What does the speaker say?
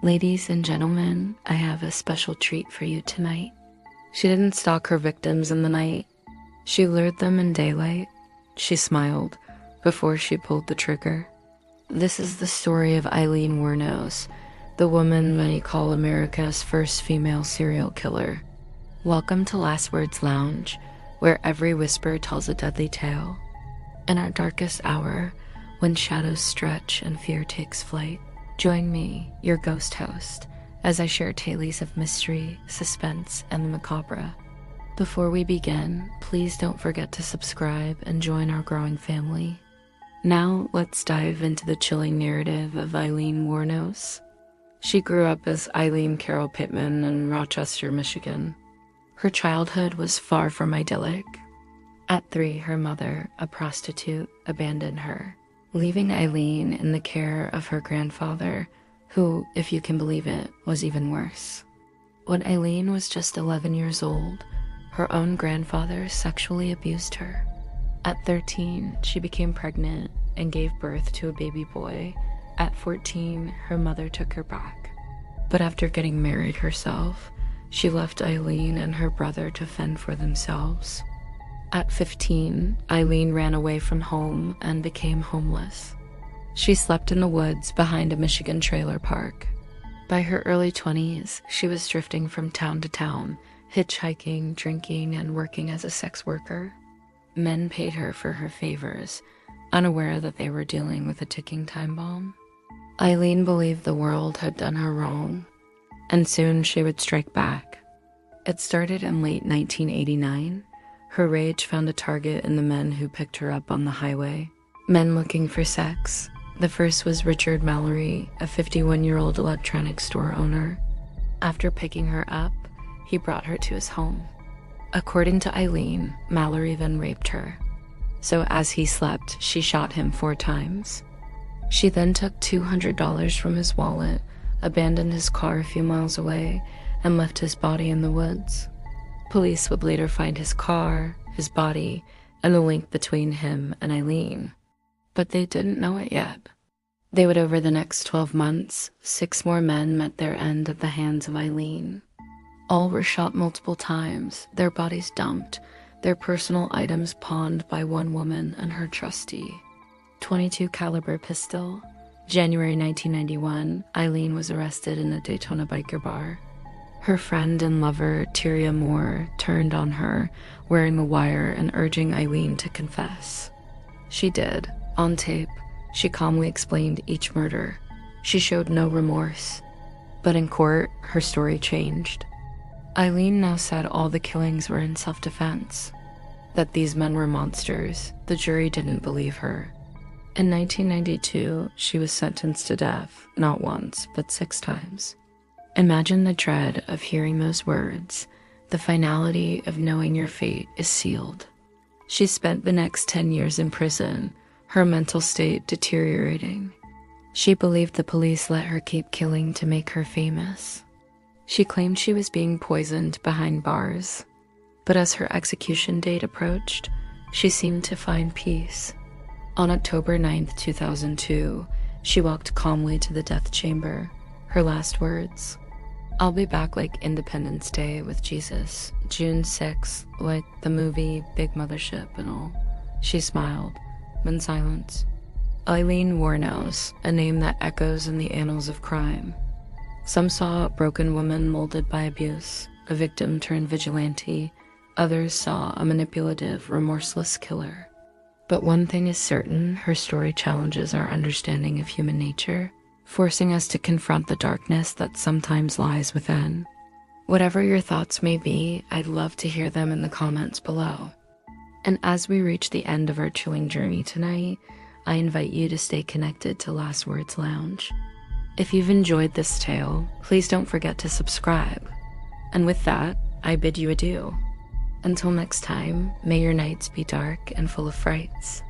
Ladies and gentlemen, I have a special treat for you tonight. She didn't stalk her victims in the night. She lured them in daylight. She smiled before she pulled the trigger. This is the story of Aileen Wuornos, the woman many call America's first female serial killer. Welcome to Last Words Lounge, where every whisper tells a deadly tale. In our darkest hour, when shadows stretch and fear takes flight, join me, your ghost host, as I share tales of mystery, suspense, and the macabre. Before we begin, please don't forget to subscribe and join our growing family. Now, let's dive into the chilling narrative of Aileen Wuornos. She grew up as Eileen Carol Pittman in Rochester, Michigan. Her childhood was far from idyllic. At 3, her mother, a prostitute, abandoned her, leaving Aileen in the care of her grandfather, who, if you can believe it, was even worse. When Aileen was just 11 years old, her own grandfather sexually abused her. At 13, she became pregnant and gave birth to a baby boy. At 14, her mother took her back. But after getting married herself, she left Aileen and her brother to fend for themselves. At 15, Aileen ran away from home and became homeless. She slept in the woods behind a Michigan trailer park. By her early 20s, she was drifting from town to town, hitchhiking, drinking, and working as a sex worker. Men paid her for her favors, unaware that they were dealing with a ticking time bomb. Aileen believed the world had done her wrong, and soon she would strike back. It started in late 1989. Her rage found a target in the men who picked her up on the highway. Men looking for sex. The first was Richard Mallory, a 51-year-old electronics store owner. After picking her up, he brought her to his home. According to Aileen, Mallory then raped her. So as he slept, she shot him 4 times. She then took $200 from his wallet, abandoned his car a few miles away, and left his body in the woods. Police would later find his car, his body, and a link between him and Aileen. But they didn't know it yet. Over the next 12 months, 6 more men met their end at the hands of Aileen. All were shot multiple times, their bodies dumped, their personal items pawned by one woman and her trustee. .22 caliber pistol. January 1991, Aileen was arrested in a Daytona biker bar. Her friend and lover, Tyria Moore, turned on her, wearing a wire and urging Aileen to confess. She did. On tape, she calmly explained each murder. She showed no remorse. But in court, her story changed. Aileen now said all the killings were in self-defense. That these men were monsters. The jury didn't believe her. In 1992, she was sentenced to death, not once, but 6 times. Imagine the dread of hearing those words, the finality of knowing your fate is sealed. She spent the next 10 years in prison, her mental state deteriorating. She believed the police let her keep killing to make her famous. She claimed she was being poisoned behind bars. But as her execution date approached, she seemed to find peace. On October 9, 2002, she walked calmly to the death chamber. Her last words: "I'll be back like Independence Day with Jesus, June 6th, like the movie Big Mothership and all." She smiled, then silence. Aileen Wuornos, a name that echoes in the annals of crime. Some saw a broken woman molded by abuse, a victim turned vigilante. Others saw a manipulative, remorseless killer. But one thing is certain, her story challenges our understanding of human nature, forcing us to confront the darkness that sometimes lies within. Whatever your thoughts may be, I'd love to hear them in the comments below. And as we reach the end of our chilling journey tonight, I invite you to stay connected to Last Words Lounge. If you've enjoyed this tale, please don't forget to subscribe. And with that, I bid you adieu. Until next time, may your nights be dark and full of frights.